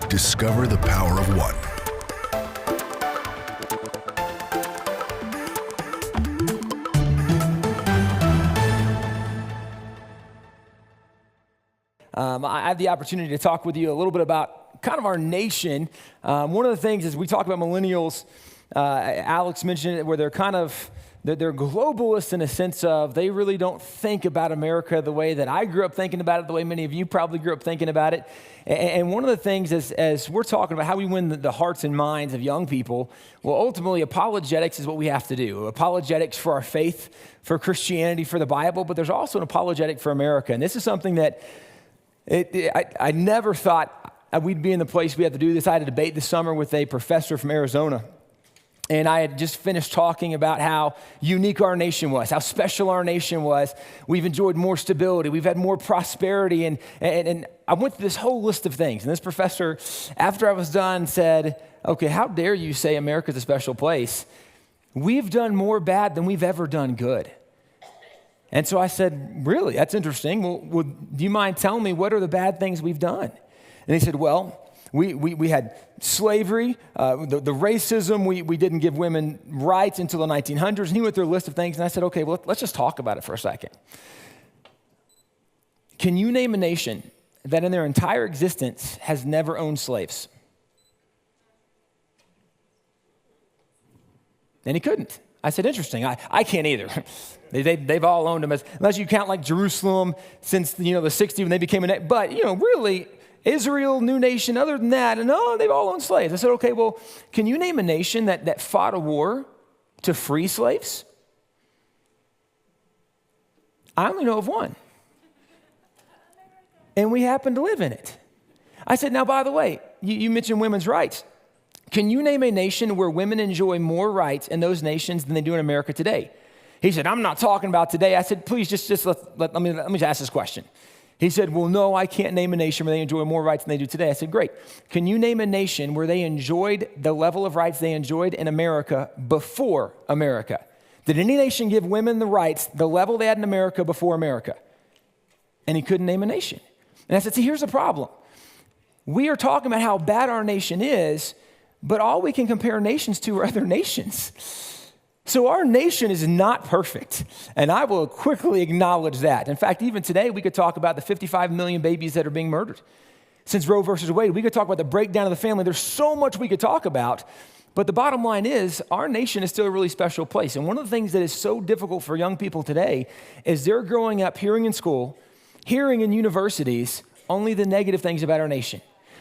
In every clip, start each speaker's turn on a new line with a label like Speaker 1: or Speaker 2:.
Speaker 1: Discover the power of one.
Speaker 2: I have the opportunity to talk with you a little bit about kind of our nation. One of the things is we talk about millennials, Alex mentioned it, where they're globalists in a sense of they really don't think about America the way that I grew up thinking about it, the way many of you probably grew up thinking about it. And one of the things is, as we're talking about how we win the hearts and minds of young people, well, ultimately apologetics is what we have to do. Apologetics for our faith, for Christianity, for the Bible, but there's also an apologetic for America. And this is something that I never thought we'd be in the place we have to do this. I had a debate this summer with a professor from Arizona, and I had just finished talking about how unique our nation was, how special our nation was. We've enjoyed more stability. We've had more prosperity, and I went through this whole list of things. And this professor, after I was done, said, okay, how dare you say America's a special place? We've done more bad than we've ever done good. And so I said, really? That's interesting. Well, do you mind telling me what are the bad things we've done? And he said, well, we had slavery, the racism, we didn't give women rights until the 1900s. And he went through a list of things, and I said, okay, well, let's just talk about it for a second. Can you name a nation that in their entire existence has never owned slaves? And he couldn't. I said, interesting. I can't either. They've all owned them, unless you count like Jerusalem since the 60s when they became a nation. But really, Israel, new nation. Other than that, no, they've all owned slaves. I said, okay, well, can you name a nation that fought a war to free slaves? I only know of one, and we happen to live in it. I said, now, by the way, you mentioned women's rights. Can you name a nation where women enjoy more rights in those nations than they do in America today? He said, I'm not talking about today. I said, please just let me just ask this question. He said, well, no, I can't name a nation where they enjoy more rights than they do today. I said, great. Can you name a nation where they enjoyed the level of rights they enjoyed in America before America? Did any nation give women the rights, the level they had in America before America? And he couldn't name a nation. And I said, see, here's the problem. We are talking about how bad our nation is, but all we can compare nations to are other nations. So our nation is not perfect, and I will quickly acknowledge that. In fact, even today, we could talk about the 55 million babies that are being murdered. Since Roe versus Wade, we could talk about the breakdown of the family. There's so much we could talk about, but the bottom line is our nation is still a really special place. And one of the things that is so difficult for young people today is they're growing up hearing in school, hearing in universities, only the negative things about our nation.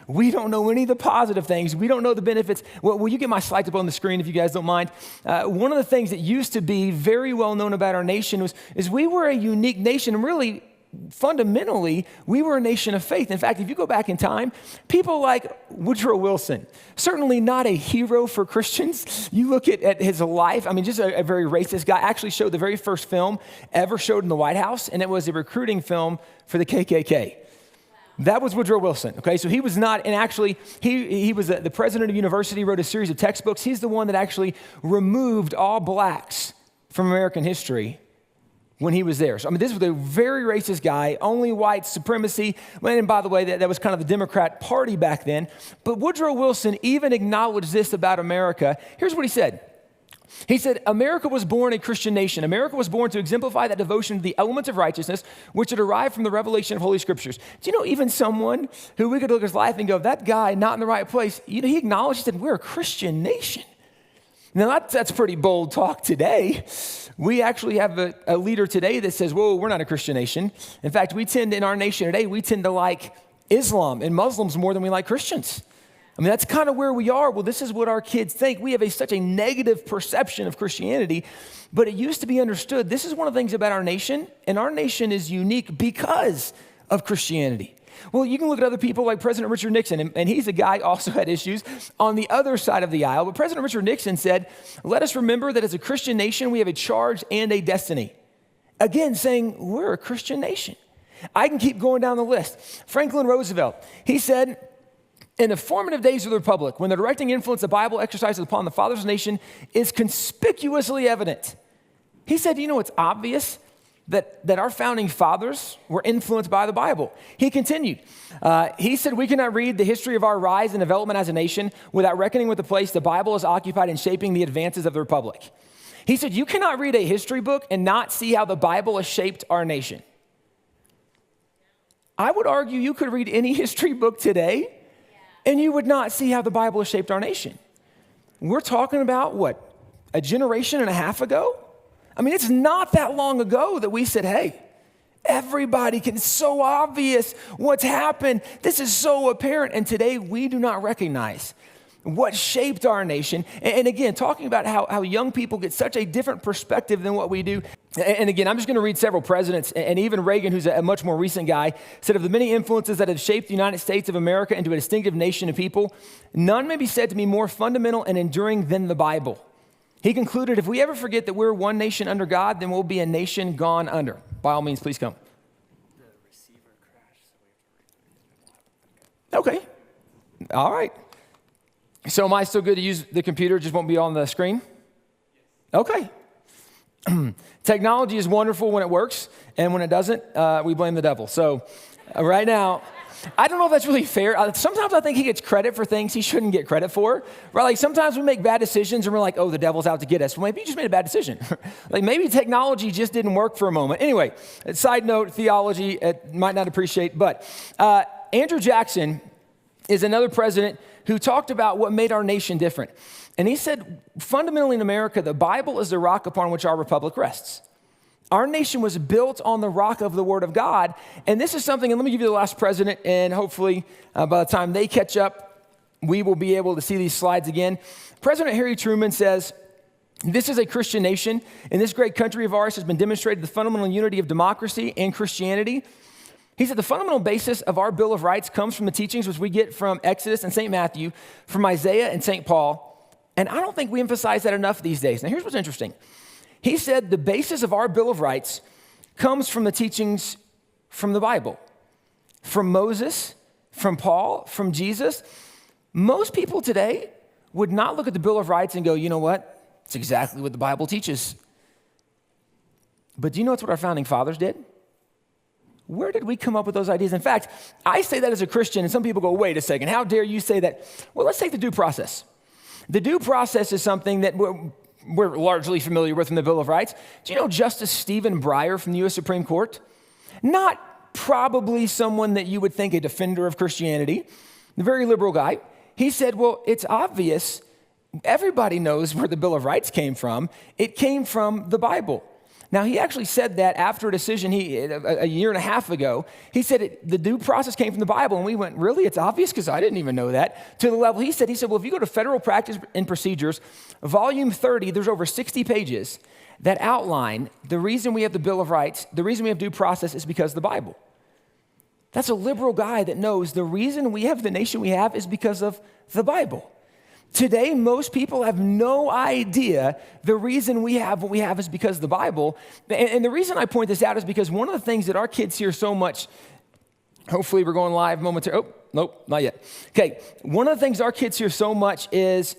Speaker 2: We don't know any of the positive things. We don't know the benefits. Well, will you get my slides up on the screen if you guys don't mind? One of the things that used to be very well known about our nation is we were a unique nation. And really, fundamentally, we were a nation of faith. In fact, if you go back in time, people like Woodrow Wilson, certainly not a hero for Christians. You look at his life, just a very racist guy, actually showed the very first film ever showed in the White House, and it was a recruiting film for the KKK. That was Woodrow Wilson, okay? So he was not, and actually, he was the president of university, wrote a series of textbooks. He's the one that actually removed all blacks from American history when he was there. So, this was a very racist guy, only white supremacy. And by the way, that was kind of the Democrat Party back then. But Woodrow Wilson even acknowledged this about America. Here's what he said. He said, America was born a Christian nation. America was born to exemplify that devotion to the elements of righteousness, which are derived from the revelation of Holy Scriptures. Do you know even someone who we could look at his life and go, that guy not in the right place, he acknowledged, he said, we're a Christian nation. Now, that's pretty bold talk today. We actually have a leader today that says, whoa, we're not a Christian nation. In fact, in our nation today, we tend to like Islam and Muslims more than we like Christians. That's kind of where we are. Well, this is what our kids think. We have such a negative perception of Christianity, but it used to be understood. This is one of the things about our nation, and our nation is unique because of Christianity. Well, you can look at other people like President Richard Nixon, and he's a guy also had issues on the other side of the aisle. But President Richard Nixon said, let us remember that as a Christian nation, we have a charge and a destiny. Again, saying we're a Christian nation. I can keep going down the list. Franklin Roosevelt, he said, in the formative days of the Republic, when the directing influence the Bible exercises upon the fathers of the nation is conspicuously evident. He said, it's obvious that our founding fathers were influenced by the Bible. He continued. He said, we cannot read the history of our rise and development as a nation without reckoning with the place the Bible has occupied in shaping the advances of the republic. He said, you cannot read a history book and not see how the Bible has shaped our nation. I would argue you could read any history book today and you would not see how the Bible has shaped our nation. We're talking about what, a generation and a half ago? I mean, it's not that long ago that we said, hey, everybody can, it's so obvious what's happened. This is so apparent. And today we do not recognize what shaped our nation. And again, talking about how young people get such a different perspective than what we do. And again, I'm just going to read several presidents, and even Reagan, who's a much more recent guy, said of the many influences that have shaped the United States of America into a distinctive nation of people, none may be said to be more fundamental and enduring than the Bible. He concluded, if we ever forget that we're one nation under God, then we'll be a nation gone under. By all means, please come.
Speaker 3: The receiver crashed.
Speaker 2: Okay. All right. So am I still good to use the computer? Just won't be on the screen? Okay. Technology is wonderful when it works, and when it doesn't, we blame the devil. So right now, I don't know if that's really fair. Sometimes I think he gets credit for things he shouldn't get credit for. Right? Like sometimes we make bad decisions and we're like, oh, the devil's out to get us. Well, maybe you just made a bad decision. Like maybe technology just didn't work for a moment. Anyway, side note, theology, might not appreciate, but Andrew Jackson is another president who talked about what made our nation different. And he said, fundamentally in America, the Bible is the rock upon which our republic rests. Our nation was built on the rock of the Word of God. And this is something, and let me give you the last president, and hopefully by the time they catch up, we will be able to see these slides again. President Harry Truman says, this is a Christian nation. In this great country of ours has been demonstrated the fundamental unity of democracy and Christianity. He said the fundamental basis of our Bill of Rights comes from the teachings which we get from Exodus and St. Matthew, from Isaiah and St. Paul. And I don't think we emphasize that enough these days. Now here's what's interesting. He said the basis of our Bill of Rights comes from the teachings from the Bible, from Moses, from Paul, from Jesus. Most people today would not look at the Bill of Rights and go, you know what? It's exactly what the Bible teaches. But do you know what our founding fathers did? Where did we come up with those ideas? In fact, I say that as a Christian, and some people go, wait a second, how dare you say that? Well, let's take the due process. The due process is something that we're largely familiar with in the Bill of Rights. Do you know Justice Stephen Breyer from the U.S. Supreme Court? Not probably someone that you would think a defender of Christianity, a very liberal guy. He said, well, it's obvious. Everybody knows where the Bill of Rights came from. It came from the Bible. Now, he actually said that after a decision a year and a half ago. He said the due process came from the Bible, and we went, really? It's obvious? Because I didn't even know that. To the level, he said, well, if you go to Federal Practice and Procedures, volume 30, there's over 60 pages that outline the reason we have the Bill of Rights, the reason we have due process is because of the Bible. That's a liberal guy that knows the reason we have the nation we have is because of the Bible. Today, most people have no idea the reason we have what we have is because of the Bible. And the reason I point this out is because one of the things that our kids hear so much, hopefully we're going live momentarily. Oh, nope, not yet. Okay, one of the things our kids hear so much is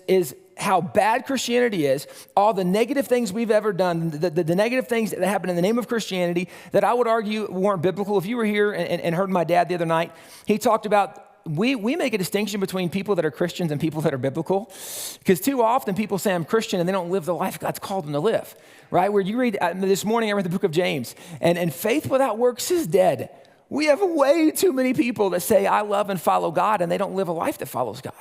Speaker 2: how bad Christianity is, all the negative things we've ever done, the negative things that happen in the name of Christianity that I would argue weren't biblical. If you were here and heard my dad the other night, he talked about we make a distinction between people that are Christians and people that are biblical, because too often people say I'm Christian and they don't live the life God's called them to live, right? Where you read, this morning I read the book of James, and faith without works is dead. We have way too many people that say I love and follow God and they don't live a life that follows God.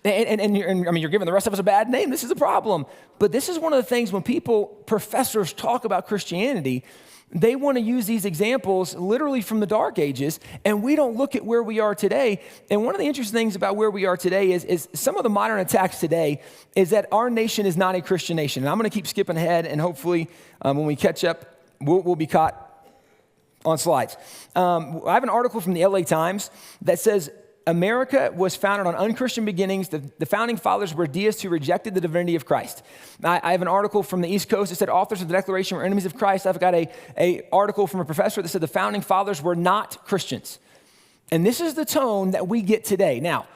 Speaker 2: And you're giving the rest of us a bad name. This is a problem. But this is one of the things when professors talk about Christianity, they want to use these examples literally from the dark ages, and we don't look at where we are today. And one of the interesting things about where we are today is some of the modern attacks today is that our nation is not a Christian nation. And I'm going to keep skipping ahead, and hopefully when we catch up, we'll be caught on slides. I have an article from the LA Times that says, America was founded on unchristian beginnings. The founding fathers were deists who rejected the divinity of Christ. I have an article from the East Coast that said authors of the Declaration were enemies of Christ. I've got a article from a professor that said the founding fathers were not Christians. And this is the tone that we get today. Now,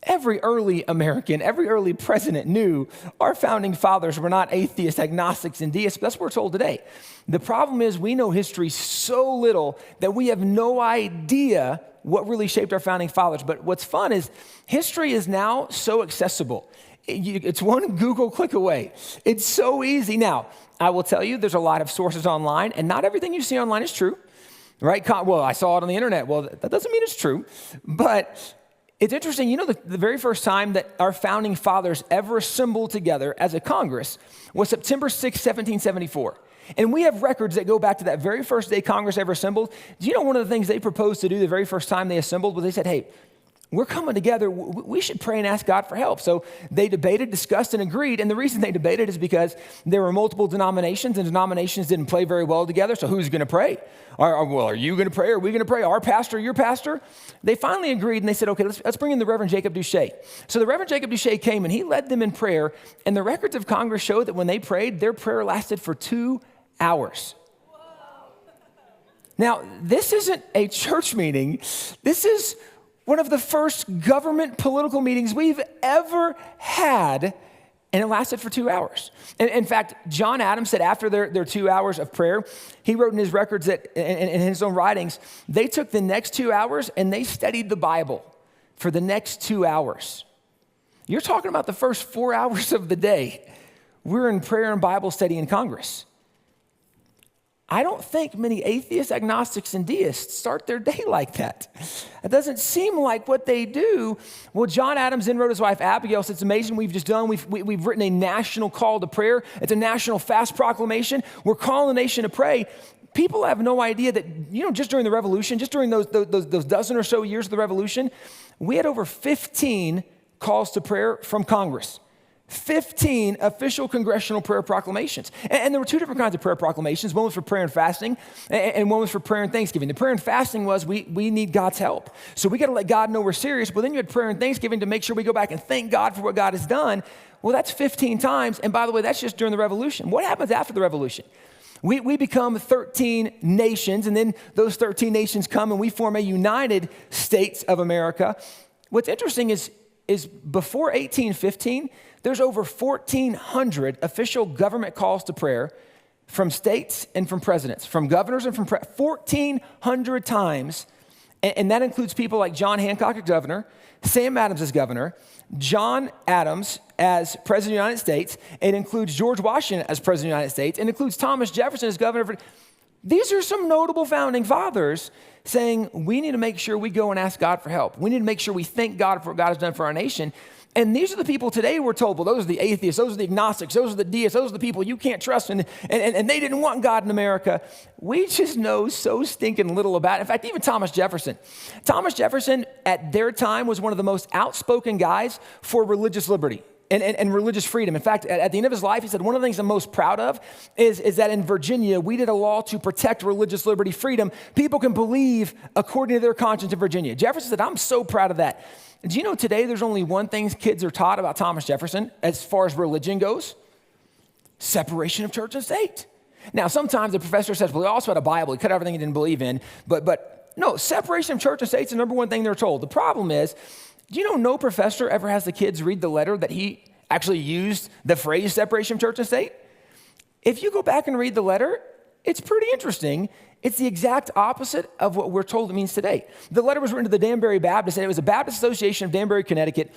Speaker 2: Every early American, every early president knew our founding fathers were not atheists, agnostics, and deists. But that's what we're told today. The problem is we know history so little that we have no idea what really shaped our founding fathers. But what's fun is history is now so accessible. It's one Google click away. It's so easy. Now, I will tell you, there's a lot of sources online, and not everything you see online is true, right? Well, I saw it on the internet. Well, that doesn't mean it's true. But it's interesting, the very first time that our founding fathers ever assembled together as a Congress was September 6, 1774. And we have records that go back to that very first day Congress ever assembled. Do you know one of the things they proposed to do the very first time they assembled was they said, hey, we're coming together, we should pray and ask God for help. So they debated, discussed, and agreed. And the reason they debated is because there were multiple denominations, and denominations didn't play very well together. So who's going to pray? Are you going to pray? Are we going to pray? Our pastor, your pastor? They finally agreed, and they said, okay, let's bring in the Reverend Jacob Duché. So the Reverend Jacob Duché came, and he led them in prayer. And the records of Congress show that when they prayed, their prayer lasted for 2 hours. Now, this isn't a church meeting. This is one of the first government political meetings we've ever had, and it lasted for 2 hours. And in fact, John Adams said after their 2 hours of prayer, he wrote in his records that in his own writings, they took the next 2 hours and they studied the Bible for the next 2 hours. You're talking about the first 4 hours of the day. We're in prayer and Bible study in Congress. I don't think many atheists, agnostics, and deists start their day like that. It doesn't seem like what they do. Well, John Adams then wrote his wife, Abigail, said, it's amazing we've just done. We've written a national call to prayer. It's a national fast proclamation. We're calling the nation to pray. People have no idea that, just during the revolution, just during those dozen or so years of the revolution, we had over 15 calls to prayer from Congress. 15 official congressional prayer proclamations. And there were 2 different kinds of prayer proclamations. One was for prayer and fasting, and one was for prayer and thanksgiving. The prayer and fasting was we need God's help. So we got to let God know we're serious. But then you had prayer and thanksgiving to make sure we go back and thank God for what God has done. Well, that's 15 times. And by the way, that's just during the revolution. What happens after the revolution? We become 13 nations, and then those 13 nations come and we form a United States of America. What's interesting is before 1815, there's over 1,400 official government calls to prayer from states and from presidents, from governors and from 1,400 times. And that includes people like John Hancock as governor, Sam Adams as governor, John Adams as president of the United States. It includes George Washington as president of the United States. It includes Thomas Jefferson as governor. These are some notable founding fathers saying we need to make sure we go and ask God for help. We need to make sure we thank God for what God has done for our nation. And these are the people today we're told, well, those are the atheists, those are the agnostics, those are the deists, those are the people you can't trust, and they didn't want God in America. We just know so stinking little about it. In fact, even Thomas Jefferson. Thomas Jefferson at their time was one of the most outspoken guys for religious liberty and religious freedom. In fact, at the end of his life, he said, one of the things I'm most proud of is that in Virginia, we did a law to protect religious liberty, freedom. People can believe according to their conscience in Virginia. Jefferson said, I'm so proud of that. Do you know today there's only one thing kids are taught about Thomas Jefferson as far as religion goes? Separation of church and state. Now, sometimes the professor says, well, he also had a Bible. He cut everything he didn't believe in. But no, separation of church and state is the number one thing they're told. The problem is, do you know no professor ever has the kids read the letter that he actually used the phrase separation of church and state? If you go back and read the letter, it's pretty interesting. It's the exact opposite of what we're told it means today. The letter was written to the Danbury Baptist, and it was a Baptist Association of Danbury, Connecticut.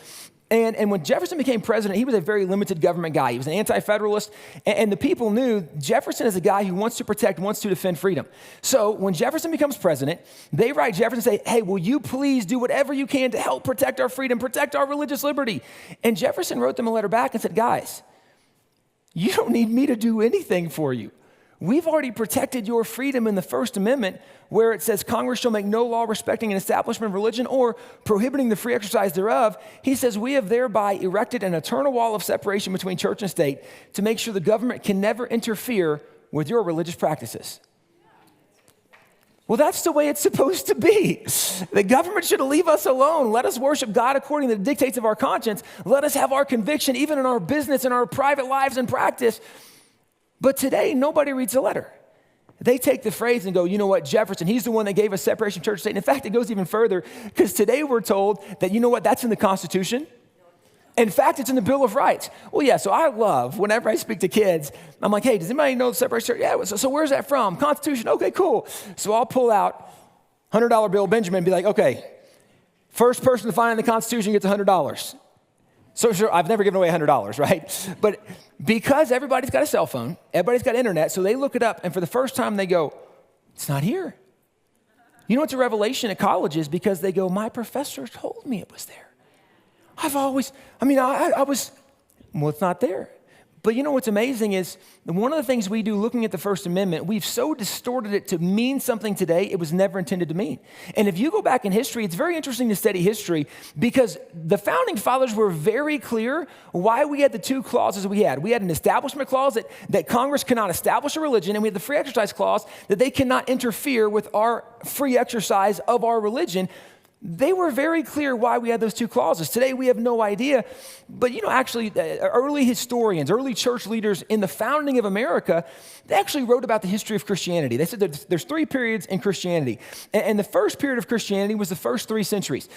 Speaker 2: And when Jefferson became president, he was a very limited government guy. He was an anti-federalist, and the people knew Jefferson is a guy who wants to protect, wants to defend freedom. So when Jefferson becomes president, they write Jefferson and say, hey, will you please do whatever you can to help protect our freedom, protect our religious liberty? And Jefferson wrote them a letter back and said, guys, you don't need me to do anything for you. We've already protected your freedom in the First Amendment, where it says Congress shall make no law respecting an establishment of religion or prohibiting the free exercise thereof. He says we have thereby erected an eternal wall of separation between church and state to make sure the government can never interfere with your religious practices. Well, that's the way it's supposed to be. The government should leave us alone. Let us worship God according to the dictates of our conscience. Let us have our conviction even in our business and our private lives and practice. But today, nobody reads the letter. They take the phrase and go, you know what, Jefferson, he's the one that gave us separation of church and state. In fact, it goes even further, because today we're told that, you know what, that's in the Constitution. In fact, it's in the Bill of Rights. Well, yeah, so I love, whenever I speak to kids, I'm like, hey, does anybody know the separation of church? Yeah, so where's that from? Constitution, okay, cool. So I'll pull out $100 bill Benjamin and be like, okay, first person to find in the Constitution gets $100. So sure, I've never given away $100, right? But because everybody's got a cell phone, everybody's got internet, so they look it up, and for the first time they go, it's not here. You know what's a revelation at college is because they go, my professor told me it was there. I was, well, it's not there. But you know what's amazing is one of the things we do looking at the First Amendment, we've so distorted it to mean something today it was never intended to mean. And if you go back in history, it's very interesting to study history because the founding fathers were very clear why we had the two clauses we had. We had an establishment clause that Congress cannot establish a religion, and we had the free exercise clause that they cannot interfere with our free exercise of our religion. They were very clear why we had those two clauses. Today, we have no idea. But, actually, early historians, early church leaders in the founding of America, they actually wrote about the history of Christianity. They said there's three periods in Christianity. And the first period of Christianity was the first 3 centuries.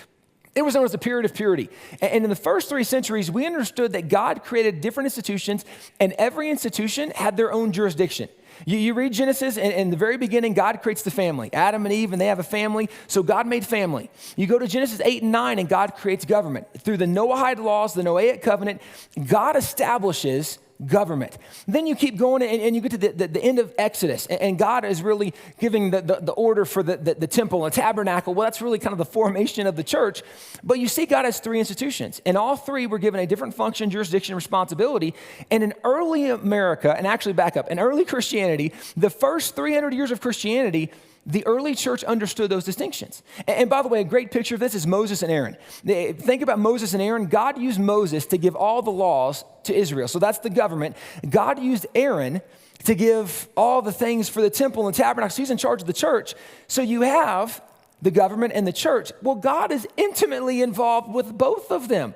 Speaker 2: It was known as the period of purity. And in the first 3 centuries, we understood that God created different institutions, and every institution had their own jurisdiction. You read Genesis, and in the very beginning, God creates the family. Adam and Eve, and they have a family, so God made family. You go to Genesis 8 and 9, and God creates government. Through the Noahide laws, the Noahic covenant, God establishes government. Then you keep going, and you get to the end of Exodus, and God is really giving the order for the temple and tabernacle. Well, that's really kind of the formation of the church. But you see God has 3 institutions, and all 3 were given a different function, jurisdiction, and responsibility. And in early America, and actually back up, in early Christianity, the first 300 years of Christianity, the early church understood those distinctions. And by the way, a great picture of this is Moses and Aaron. Think about Moses and Aaron. God used Moses to give all the laws to Israel. So that's the government. God used Aaron to give all the things for the temple and tabernacle. So he's in charge of the church. So you have the government and the church. Well, God is intimately involved with both of them.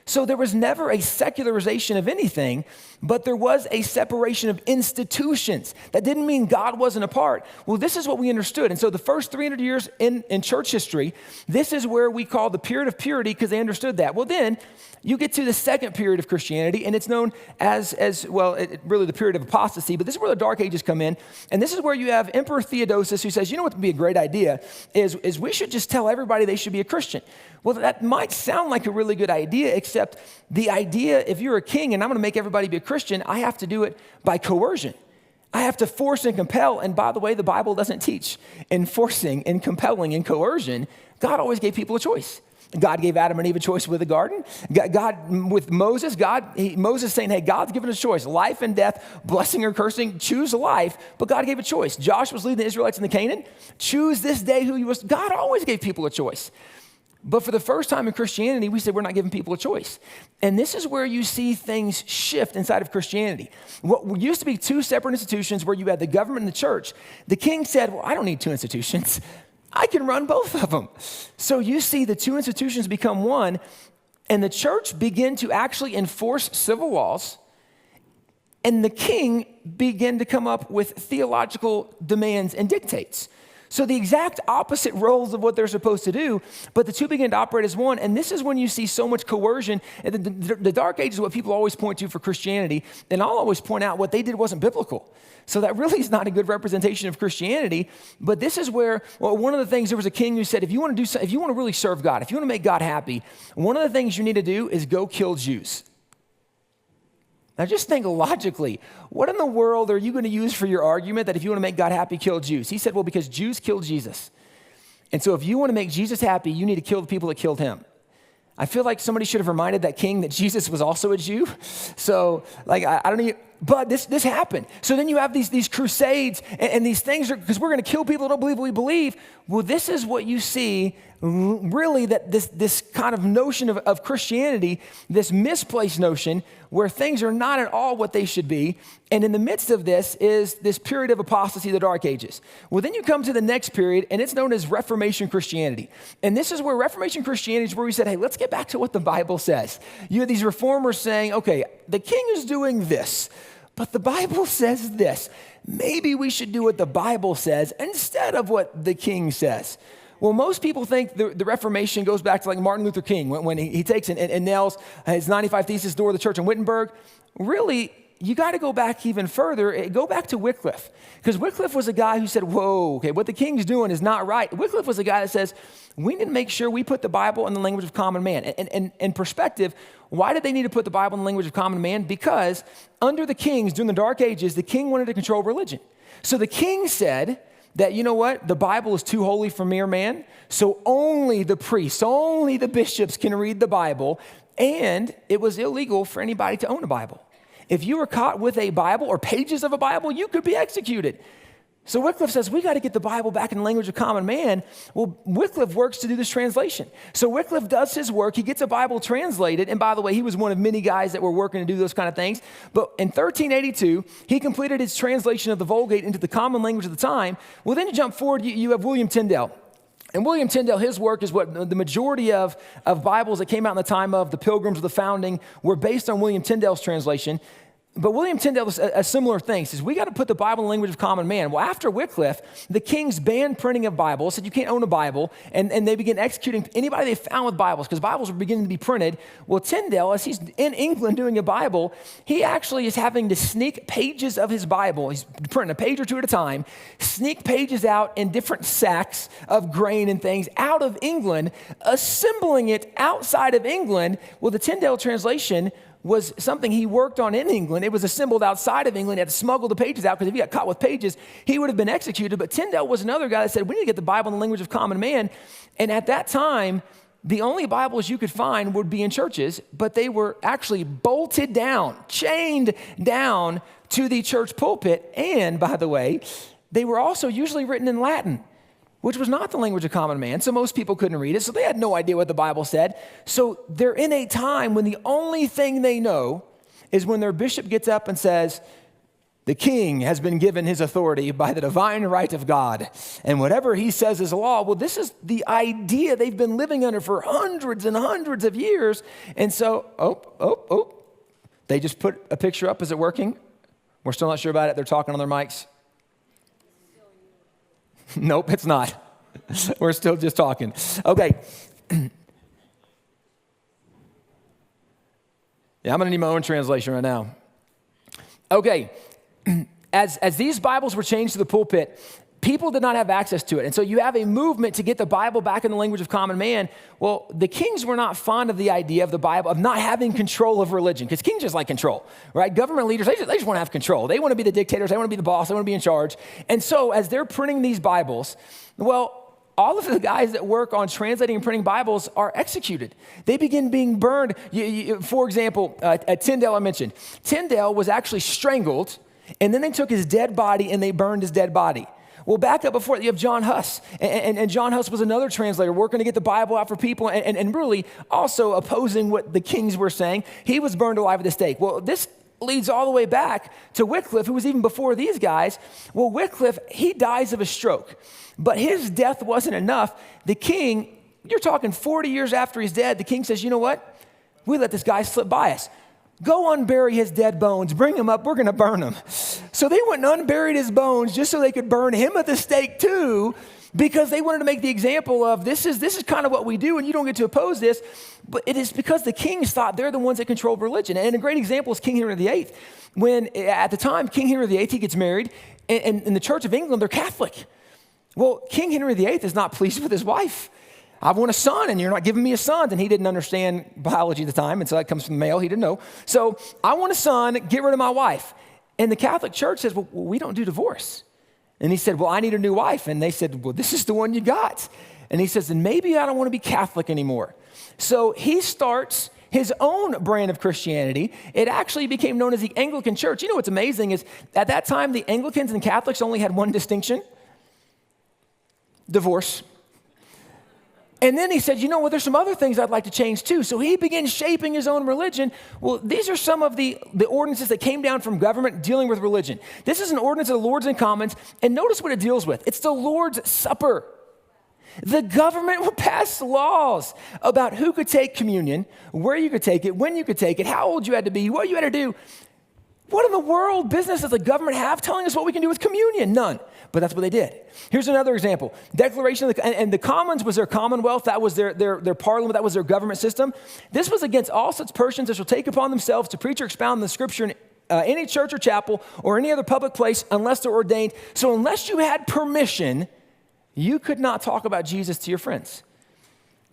Speaker 2: So there was never a secularization of anything, but there was a separation of institutions. That didn't mean God wasn't a part. Well, this is what we understood. And so the first 300 years in church history, this is where we call the period of purity because they understood that. Well, then you get to the second period of Christianity, and it's known as really the period of apostasy, but this is where the Dark Ages come in. And this is where you have Emperor Theodosius who says, you know what would be a great idea is we should just tell everybody they should be a Christian. Well, that might sound like a really good idea, except the idea, if you're a king and I'm going to make everybody be a Christian, I have to do it by coercion. I have to force and compel. And by the way, the Bible doesn't teach enforcing and compelling and coercion. God always gave people a choice. God gave Adam and Eve a choice with the garden. God with Moses, Moses saying, hey, God's given us a choice, life and death, blessing or cursing, choose life. But God gave a choice. Joshua was leading the Israelites into Canaan. Choose this day who you was. God always gave people a choice. But for the first time in Christianity, we said we're not giving people a choice. And this is where you see things shift inside of Christianity. What used to be 2 separate institutions where you had the government and the church, the king said, well, I don't need 2 institutions. I can run both of them. So you see the 2 institutions become one, and the church begin to actually enforce civil laws, and the king began to come up with theological demands and dictates. So the exact opposite roles of what they're supposed to do, but the 2 begin to operate as one. And this is when you see so much coercion. And the Dark Ages is what people always point to for Christianity. And I'll always point out what they did wasn't biblical. So that really is not a good representation of Christianity. But this is where, one of the things, there was a king who said, if you want to really serve God, if you want to make God happy, one of the things you need to do is go kill Jews. Now just think logically, what in the world are you going to use for your argument that if you want to make God happy, kill Jews? He said, well, because Jews killed Jesus. And so if you want to make Jesus happy, you need to kill the people that killed him. I feel like somebody should have reminded that king that Jesus was also a Jew. So I don't know, but this happened. So then you have these crusades and these things because we're going to kill people who don't believe what we believe. Well, this is what you see really, that this kind of notion of Christianity, this misplaced notion where things are not at all what they should be. And in the midst of this is this period of apostasy, the Dark Ages. Well, then you come to the next period, and it's known as Reformation Christianity. And this is where Reformation Christianity is where we said, hey, let's get back to what the Bible says. You have these reformers saying, okay, the king is doing this, but the Bible says this. Maybe we should do what the Bible says instead of what the king says. Well, most people think the Reformation goes back to like Martin Luther King when he takes and nails his 95 Thesis door of the church in Wittenberg. Really, you got to go back even further. Go back to Wycliffe, because Wycliffe was a guy who said, whoa, okay, what the king's doing is not right. Wycliffe was a guy that says, we need to make sure we put the Bible in the language of common man. And in perspective, why did they need to put the Bible in the language of common man? Because under the kings, during the Dark Ages, the king wanted to control religion. So the king said that, you know what, the Bible is too holy for mere man, so only the priests, only the bishops can read the Bible, and it was illegal for anybody to own a Bible. If you were caught with a Bible or pages of a Bible, you could be executed. So Wycliffe says, we got to get the Bible back in the language of common man. Well, Wycliffe works to do this translation. So Wycliffe does his work. He gets a Bible translated. And by the way, he was one of many guys that were working to do those kind of things. But in 1382, he completed his translation of the Vulgate into the common language of the time. Well, then you jump forward, you have William Tyndale. And William Tyndale, his work is what the majority of Bibles that came out in the time of the Pilgrims of the Founding were based on William Tyndale's translation. But William Tyndale was a similar thing. He says, we got to put the Bible in the language of common man. Well, after Wycliffe, the kings banned printing of Bibles, said you can't own a Bible, and they began executing anybody they found with Bibles, because Bibles were beginning to be printed. Well, Tyndale, as he's in England doing a Bible, he actually is having to sneak pages of his Bible. He's printing a page or two at a time, sneak pages out in different sacks of grain and things out of England, assembling it outside of England. Well, the Tyndale translation was something he worked on in England. It was assembled outside of England. He had to smuggle the pages out, because if he got caught with pages, he would have been executed. But Tyndale was another guy that said, we need to get the Bible in the language of common man. And at that time, the only Bibles you could find would be in churches, but they were actually bolted down, chained down to the church pulpit. And by the way, they were also usually written in Latin, which was not the language of common man, so most people couldn't read it, so they had no idea what the Bible said. So they're in a time when the only thing they know is when their bishop gets up and says, the king has been given his authority by the divine right of God, and whatever he says is law. Well, this is the idea they've been living under for hundreds and hundreds of years. And so, they just put a picture up. Is it working? We're still not sure about it. They're talking on their mics. Nope, it's not. We're still just talking. Okay. Yeah, I'm going to need my own translation right now. Okay. As these Bibles were changed to the pulpit, people did not have access to it. And so you have a movement to get the Bible back in the language of common man. Well, the kings were not fond of the idea of the Bible, of not having control of religion, because kings just like control, right? Government leaders, they just want to have control. They want to be the dictators. They want to be the boss. They want to be in charge. And so as they're printing these Bibles, well, all of the guys that work on translating and printing Bibles are executed. They begin being burned. For example, Tyndale I mentioned. Tyndale was actually strangled, and then they took his dead body and they burned his dead body. Well, back up before, you have John Huss. And John Huss was another translator working to get the Bible out for people and really also opposing what the kings were saying. He was burned alive at the stake. Well, this leads all the way back to Wycliffe, who was even before these guys. Well, Wycliffe, he dies of a stroke. But his death wasn't enough. The king, you're talking 40 years after he's dead, the king says, you know what? We let this guy slip by us. Go unbury his dead bones. Bring him up. We're going to burn him. So they went and unburied his bones just so they could burn him at the stake too, because they wanted to make the example of this is kind of what we do, and you don't get to oppose this. But it is because the kings thought they're the ones that controlled religion. And a great example is King Henry VIII. When at the time, King Henry VIII, he gets married, and in the Church of England, they're Catholic. Well, King Henry VIII is not pleased with his wife. I want a son, and you're not giving me a son. And he didn't understand biology at the time, and so that comes from the male. He didn't know. So I want a son, get rid of my wife. And the Catholic Church says, well, we don't do divorce. And he said, well, I need a new wife. And they said, well, this is the one you got. And he says, then maybe I don't want to be Catholic anymore. So he starts his own brand of Christianity. It actually became known as the Anglican Church. You know what's amazing is at that time, the Anglicans and Catholics only had one distinction: divorce. And then he said, you know what, there's some other things I'd like to change too. So he began shaping his own religion. Well, these are some of the ordinances that came down from government dealing with religion. This is an ordinance of the Lords and Commons, and notice what it deals with. It's the Lord's Supper. The government will pass laws about who could take communion, where you could take it, when you could take it, how old you had to be, what you had to do. What in the world business does the government have telling us what we can do with communion? None. But that's what they did. Here's another example. Declaration of and the Commons was their commonwealth. That was their parliament. That was their government system. This was against all such persons as shall take upon themselves to preach or expound the scripture in any church or chapel or any other public place unless they're ordained. So unless you had permission, you could not talk about Jesus to your friends.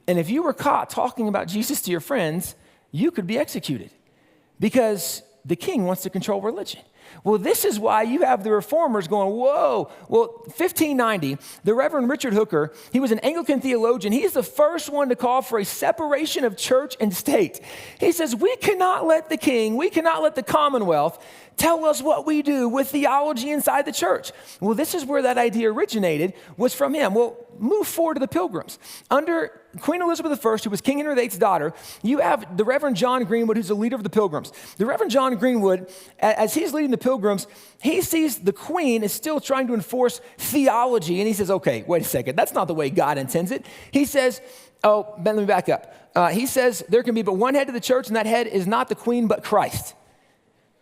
Speaker 2: And if you were caught talking about Jesus to your friends, you could be executed because the king wants to control religion. Well, this is why you have the reformers going, whoa. Well, 1590, the Reverend Richard Hooker, he was an Anglican theologian. He's the first one to call for a separation of church and state. He says, we cannot let the king, we cannot let the Commonwealth tell us what we do with theology inside the church. Well, this is where that idea originated, was from him. Well, move forward to the Pilgrims. Under Queen Elizabeth I, who was King Henry VIII's daughter, you have the Reverend John Greenwood, who's the leader of the Pilgrims. The Reverend John Greenwood, as he's leading the Pilgrims, he sees the Queen is still trying to enforce theology, and he says, okay, wait a second, that's not the way God intends it. He says, let me back up. He says there can be but one head to the church, and that head is not the Queen, but Christ.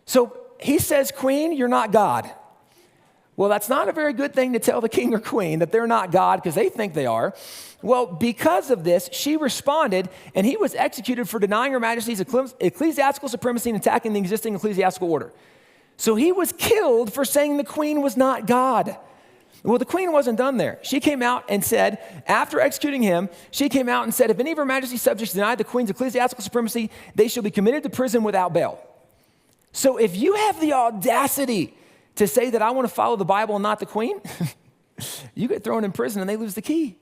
Speaker 2: So he says, Queen, you're not God. Well, that's not a very good thing to tell the king or queen, that they're not God because they think they are. Well, because of this, she responded, and he was executed for denying Her Majesty's ecclesiastical supremacy and attacking the existing ecclesiastical order. So he was killed for saying the queen was not God. Well, the queen wasn't done there. She came out and said, after executing him, she came out and said, if any of Her Majesty's subjects deny the queen's ecclesiastical supremacy, they shall be committed to prison without bail. So if you have the audacity to say that I want to follow the Bible and not the queen, you get thrown in prison and they lose the key.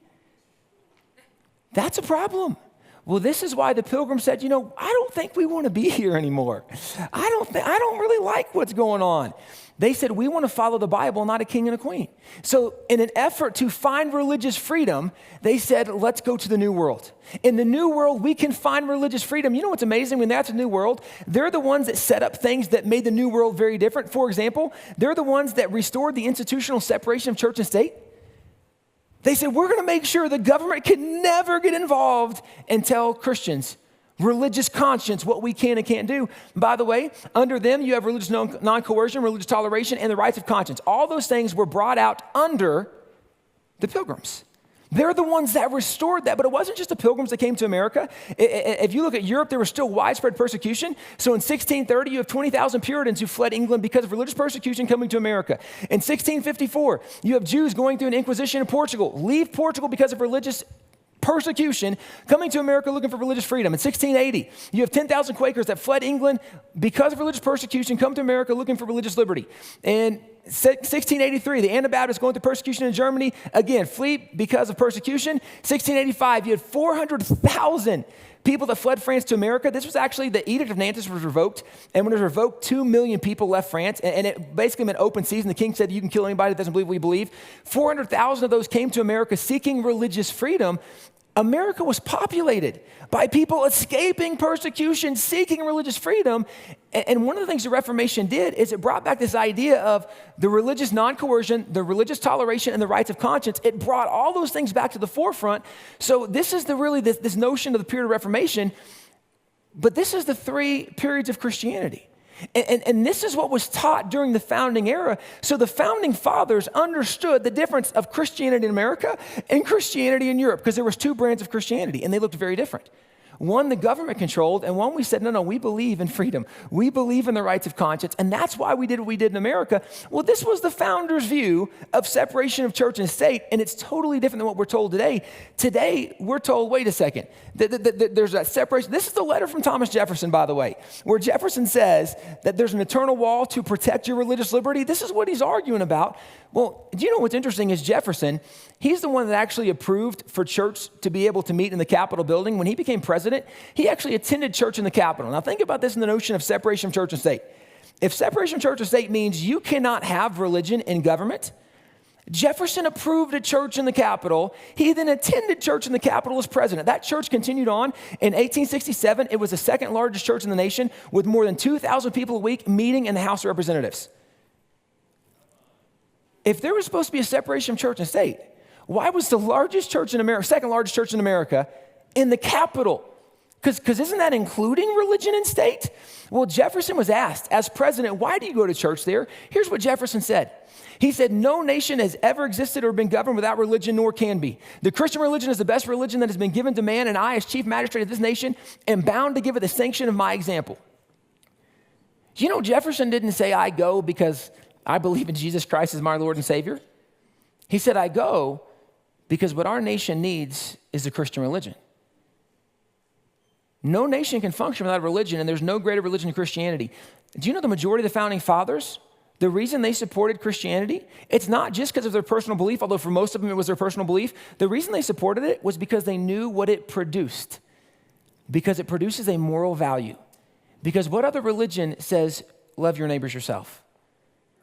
Speaker 2: That's a problem. Well, this is why the Pilgrims said, I don't think we want to be here anymore. I don't really like what's going on. They said, we want to follow the Bible, not a king and a queen. So in an effort to find religious freedom, they said, let's go to the New World. In the New World, we can find religious freedom. You know what's amazing? When that's a New World, they're the ones that set up things that made the New World very different. For example, they're the ones that restored the institutional separation of church and state. They said, we're going to make sure the government can never get involved and tell Christians religious conscience, what we can and can't do. By the way, under them, you have religious non-coercion, religious toleration, and the rights of conscience. All those things were brought out under the Pilgrims. They're the ones that restored that, but it wasn't just the Pilgrims that came to America. If you look at Europe, there was still widespread persecution. So in 1630, you have 20,000 Puritans who fled England because of religious persecution coming to America. In 1654, you have Jews going through an inquisition in Portugal, leave Portugal because of religious persecution, coming to America looking for religious freedom. In 1680, you have 10,000 Quakers that fled England because of religious persecution, come to America looking for religious liberty. In 1683, the Anabaptists going through persecution in Germany, again, flee because of persecution. 1685, you had 400,000 people that fled France to America. This was actually, the Edict of Nantes was revoked, and when it was revoked, 2 million people left France, and it basically meant open season. The king said, you can kill anybody that doesn't believe what we believe. 400,000 of those came to America seeking religious freedom. America was populated by people escaping persecution, seeking religious freedom. And one of the things the Reformation did is it brought back this idea of the religious non-coercion, the religious toleration, and the rights of conscience. It brought all those things back to the forefront. So this is this notion of the period of Reformation, but this is the 3 periods of Christianity. And this is what was taught during the founding era. So the founding fathers understood the difference of Christianity in America and Christianity in Europe, because there was 2 brands of Christianity, and they looked very different. One the government controlled, and one we said, no, we believe in freedom. We believe in the rights of conscience, and that's why we did what we did in America. Well, this was the founders' view of separation of church and state, and it's totally different than what we're told today. Today, we're told, wait a second, there's that separation. This is the letter from Thomas Jefferson, by the way, where Jefferson says that there's an eternal wall to protect your religious liberty. This is what he's arguing about. Well, do you know what's interesting is Jefferson, he's the one that actually approved for church to be able to meet in the Capitol building. When he became president, he actually attended church in the Capitol. Now think about this in the notion of separation of church and state. If separation of church and state means you cannot have religion in government, Jefferson approved a church in the Capitol. He then attended church in the Capitol as president. That church continued on. In 1867, it was the second largest church in the nation with more than 2,000 people a week meeting in the House of Representatives. If there was supposed to be a separation of church and state, why was the largest church in America, second largest church in America, in the Capitol? Because isn't that including religion and state? Well, Jefferson was asked, as president, why do you go to church there? Here's what Jefferson said. He said, no nation has ever existed or been governed without religion, nor can be. The Christian religion is the best religion that has been given to man, and I, as chief magistrate of this nation, am bound to give it the sanction of my example. You know, Jefferson didn't say, I go because I believe in Jesus Christ as my Lord and Savior. He said, I go because what our nation needs is the Christian religion. No nation can function without a religion, and there's no greater religion than Christianity. Do you know the majority of the founding fathers, the reason they supported Christianity, it's not just because of their personal belief, although for most of them it was their personal belief. The reason they supported it was because they knew what it produced, because it produces a moral value. Because what other religion says, love your neighbors yourself?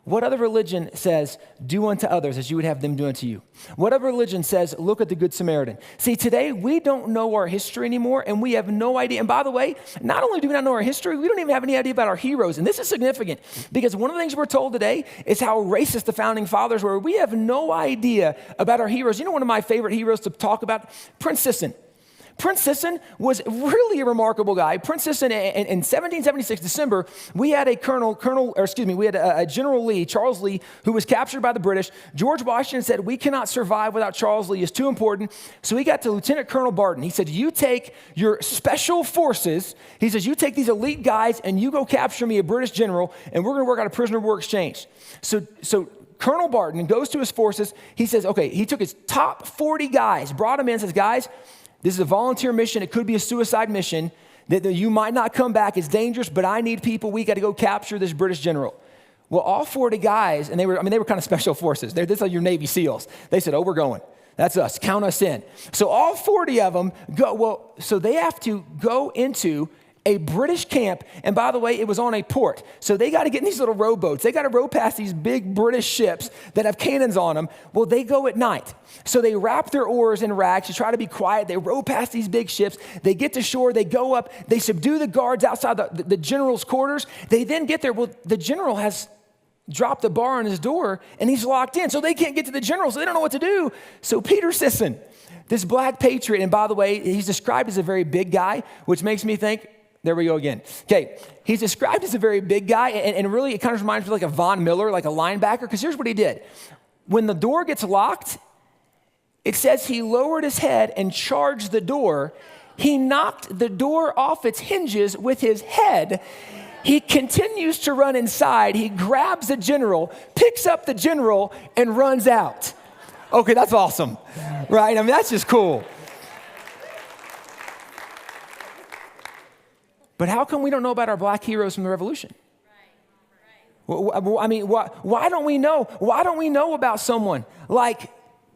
Speaker 2: What other religion says, do unto others as you would have them do unto you? What other religion says, look at the Good Samaritan? See, today we don't know our history anymore, and we have no idea. And by the way, not only do we not know our history, we don't even have any idea about our heroes. And this is significant because one of the things we're told today is how racist the founding fathers were. We have no idea about our heroes. You know one of my favorite heroes to talk about? Prince Sisson. Prince Sisson was really a remarkable guy. Prince Sisson, in 1776, December, we had a General Lee, Charles Lee, who was captured by the British. George Washington said, we cannot survive without Charles Lee. It's too important. So he got to Lieutenant Colonel Barton. He said, you take your special forces. He says, you take these elite guys and you go capture me a British general, and we're going to work out a prisoner of war exchange. So Colonel Barton goes to his forces. He says, okay, he took his top 40 guys, brought them in and says, guys, this is a volunteer mission. It could be a suicide mission. That you might not come back. It's dangerous, but I need people. We got to go capture this British general. Well, all 40 guys, and they were kind of special forces. This are your Navy SEALs. They said, oh, we're going. That's us. Count us in. So all 40 of them go. Well, so they have to go into a British camp, and by the way, it was on a port. So they got to get in these little rowboats. They got to row past these big British ships that have cannons on them. Well, they go at night. So they wrap their oars in rags to try to be quiet. They row past these big ships. They get to shore. They go up. They subdue the guards outside the general's quarters. They then get there. Well, the general has dropped the bar on his door, and he's locked in. So they can't get to the general, so they don't know what to do. So Peter Sisson, this black patriot, and by the way, he's described as a very big guy, which makes me think, there we go again. Okay, he's described as a very big guy, and really it kind of reminds me like a Von Miller, like a linebacker, because here's what he did. When the door gets locked, it says he lowered his head and charged the door. He knocked the door off its hinges with his head. He continues to run inside. He grabs the general, picks up the general, and runs out. Okay, that's awesome, right? I mean, that's just cool. But how come we don't know about our black heroes from the Revolution? I mean, why don't we know? Why don't we know about someone like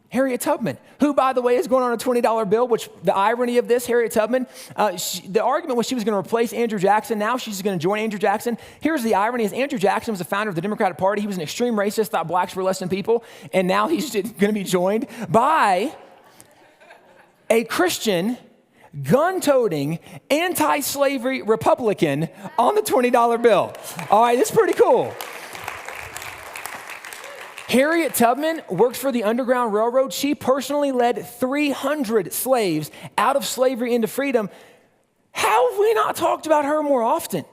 Speaker 2: Harriet Tubman, who, by the way, is going on a $20 bill, which the irony of this, Harriet Tubman, the argument was she was going to replace Andrew Jackson. Now she's going to join Andrew Jackson. Here's the irony is Andrew Jackson was the founder of the Democratic Party. He was an extreme racist, thought blacks were less than people. And now he's going to be joined by a Christian gun-toting, anti-slavery Republican on the $20 bill. All right, it's pretty cool. Harriet Tubman works for the Underground Railroad. She personally led 300 slaves out of slavery into freedom. How have we not talked about her more often?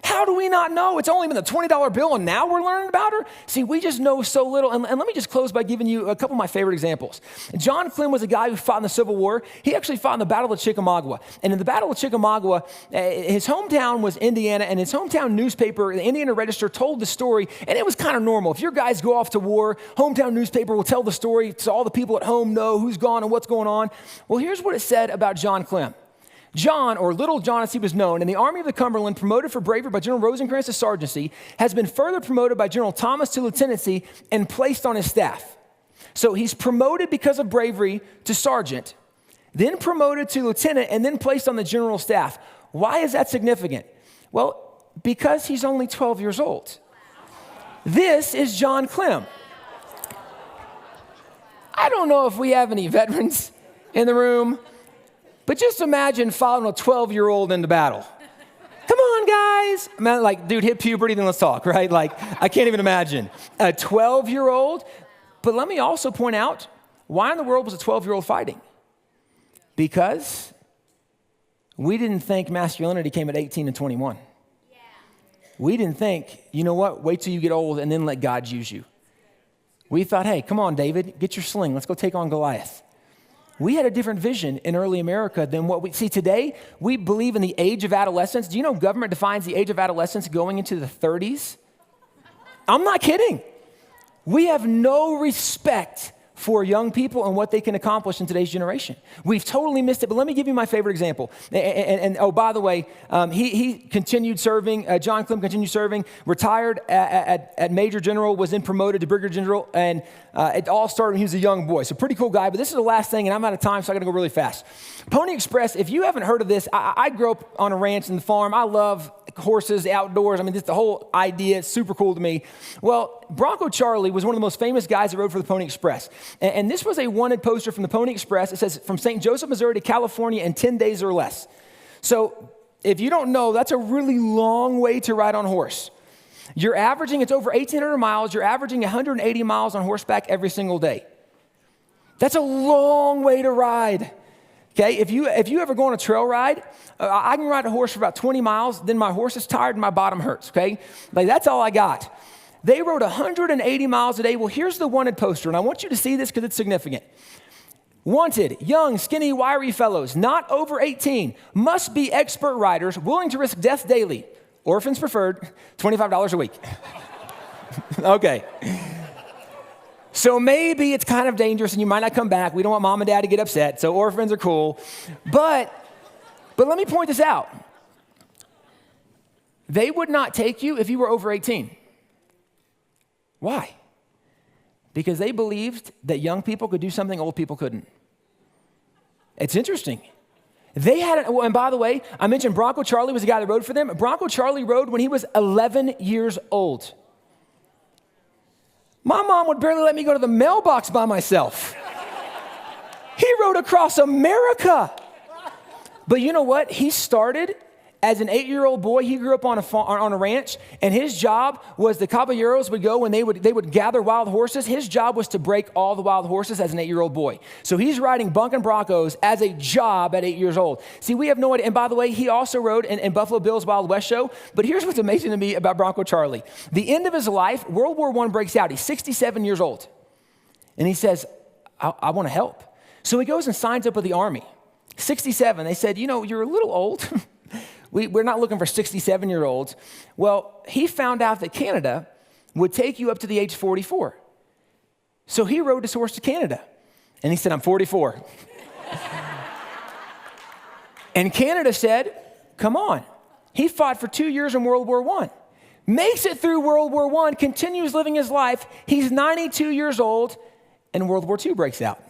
Speaker 2: How do we not know? It's only been the $20 bill and now we're learning about her? See, we just know so little. And let me just close by giving you a couple of my favorite examples. John Clem was a guy who fought in the Civil War. He actually fought in the Battle of Chickamauga. And in the Battle of Chickamauga, his hometown was Indiana, and his hometown newspaper, the Indiana Register, told the story, and it was kind of normal. If your guys go off to war, hometown newspaper will tell the story so all the people at home know who's gone and what's going on. Well, here's what it said about John Clem. John, or Little John as he was known, in the Army of the Cumberland, promoted for bravery by General Rosecrans to sergeancy, has been further promoted by General Thomas to lieutenancy and placed on his staff. So he's promoted because of bravery to sergeant, then promoted to lieutenant, and then placed on the general staff. Why is that significant? Well, because he's only 12 years old. This is John Clem. I don't know if we have any veterans in the room, but just imagine following a 12-year-old into battle. Come on, guys. Man, like, dude, hit puberty, then let's talk, right? Like, I can't even imagine. A 12-year-old. But let me also point out, why in the world was a 12-year-old fighting? Because We didn't think masculinity came at 18 and 21. We didn't think, you know what, wait till you get old and then let God use you. We thought, hey, come on, David, get your sling. Let's go take on Goliath. We had a different vision in early America than what we see today. We believe in the age of adolescence. Do you know government defines the age of adolescence going into the 30s? I'm not kidding. We have no respect for young people and what they can accomplish in today's generation. We've totally missed it, but let me give you my favorite example. And oh, by the way, he continued serving, John Clem continued serving, retired at Major General, was then promoted to Brigadier General, and it all started when he was a young boy. So pretty cool guy, but this is the last thing, and I'm out of time, so I gotta go really fast. Pony Express, if you haven't heard of this, I grew up on a ranch and the farm. I love horses, outdoors. I mean, just the whole idea is super cool to me. Well, Bronco Charlie was one of the most famous guys that rode for the Pony Express. And this was a wanted poster from the Pony Express. It says, from St. Joseph, Missouri to California in 10 days or less. So if you don't know, that's a really long way to ride on horse. You're averaging, it's over 1,800 miles. You're averaging 180 miles on horseback every single day. That's a long way to ride. Okay, if you ever go on a trail ride, I can ride a horse for about 20 miles, then my horse is tired and my bottom hurts, okay? Like, that's all I got. They rode 180 miles a day. Well, here's the wanted poster, and I want you to see this because it's significant. Wanted, young, skinny, wiry fellows, not over 18, must be expert riders, willing to risk death daily. Orphans preferred, $25 a week. Okay. So maybe it's kind of dangerous and you might not come back. We don't want mom and dad to get upset, so orphans are cool. But let me point this out. They would not take you if you were over 18. Why? Because they believed that young people could do something old people couldn't. It's interesting. They had, and by the way, I mentioned Bronco Charlie was the guy that rode for them. Bronco Charlie rode when he was 11 years old. My mom would barely let me go to the mailbox by myself. He rode across America. But you know what? He started as an 8-year-old boy. He grew up on a ranch, and his job was the caballeros would go and they would gather wild horses. His job was to break all the wild horses as an 8-year-old boy. So he's riding bunking Broncos as a job at 8 years old. See, we have no idea. And by the way, he also rode in Buffalo Bill's Wild West show. But here's what's amazing to me about Bronco Charlie. The end of his life, World War I breaks out. He's 67 years old. And he says, I want to help. So he goes and signs up with the Army. 67, they said, you know, you're a little old. We're not looking for 67-year-olds. Well, he found out that Canada would take you up to the age 44. So he rode his horse to Canada. And he said, I'm 44. And Canada said, come on. He fought for 2 years in World War I. Makes it through World War I, continues living his life. He's 92 years old, and World War II breaks out.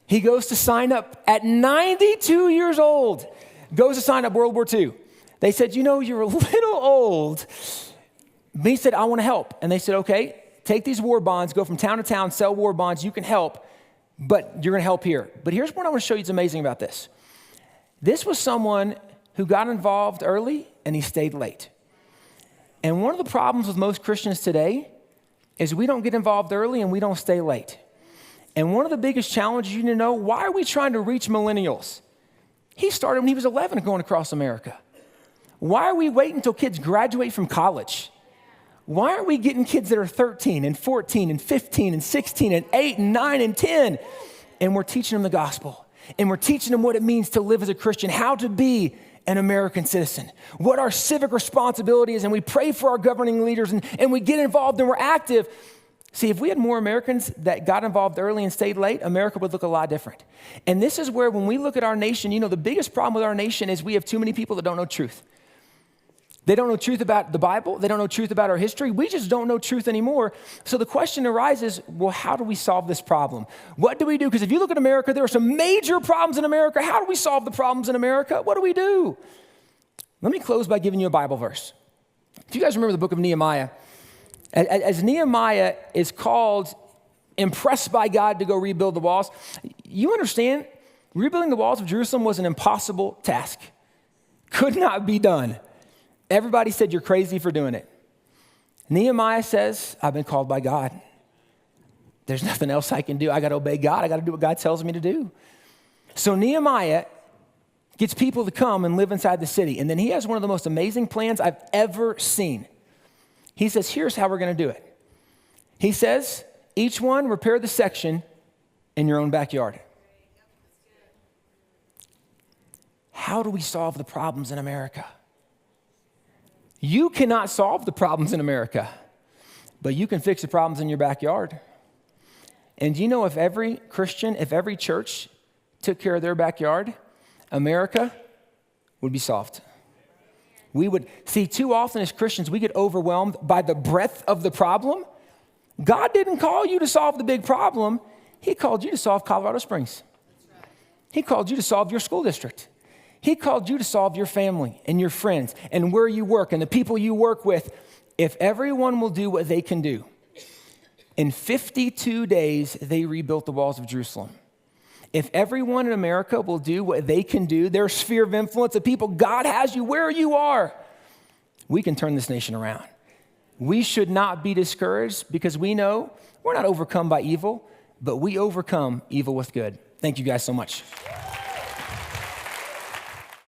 Speaker 2: He goes to sign up at 92 years old, goes to sign up World War II. They said, you know, you're a little old. But he said, I want to help. And they said, okay, take these war bonds, go from town to town, sell war bonds. You can help, but you're going to help here. But here's what I want to show you is amazing about this. This was someone who got involved early and he stayed late. And one of the problems with most Christians today is we don't get involved early and we don't stay late. And one of the biggest challenges you need to know, why are we trying to reach millennials? He started when he was 11 going across America. Why are we waiting until kids graduate from college? Why aren't we getting kids that are 13 and 14 and 15 and 16 and 8 and 9 and 10? And we're teaching them the gospel. And we're teaching them what it means to live as a Christian, how to be an American citizen, what our civic responsibility is. And we pray for our governing leaders and we get involved and we're active. See, if we had more Americans that got involved early and stayed late, America would look a lot different. And this is where when we look at our nation, you know, the biggest problem with our nation is we have too many people that don't know truth. They don't know truth about the Bible. They don't know truth about our history. We just don't know truth anymore. So the question arises, well, how do we solve this problem? What do we do? Because if you look at America, there are some major problems in America. How do we solve the problems in America? What do we do? Let me close by giving you a Bible verse. If you guys remember the book of Nehemiah, as Nehemiah is called, impressed by God to go rebuild the walls, you understand, rebuilding the walls of Jerusalem was an impossible task. Could not be done. Everybody said, you're crazy for doing it. Nehemiah says, I've been called by God. There's nothing else I can do. I got to obey God. I got to do what God tells me to do. So Nehemiah gets people to come and live inside the city. And then he has one of the most amazing plans I've ever seen. He says, here's how we're going to do it. He says, each one repair the section in your own backyard. How do we solve the problems in America? You cannot solve the problems in America, but you can fix the problems in your backyard. And do you know if every Christian, if every church took care of their backyard, America would be solved. We would, see, too often as Christians, we get overwhelmed by the breadth of the problem. God didn't call you to solve the big problem. He called you to solve Colorado Springs. He called you to solve your school district. He called you to solve your family and your friends and where you work and the people you work with. If everyone will do what they can do, in 52 days, they rebuilt the walls of Jerusalem. If everyone in America will do what they can do, their sphere of influence, the people God has you where you are, we can turn this nation around. We should not be discouraged because we know we're not overcome by evil, but we overcome evil with good. Thank you guys so much.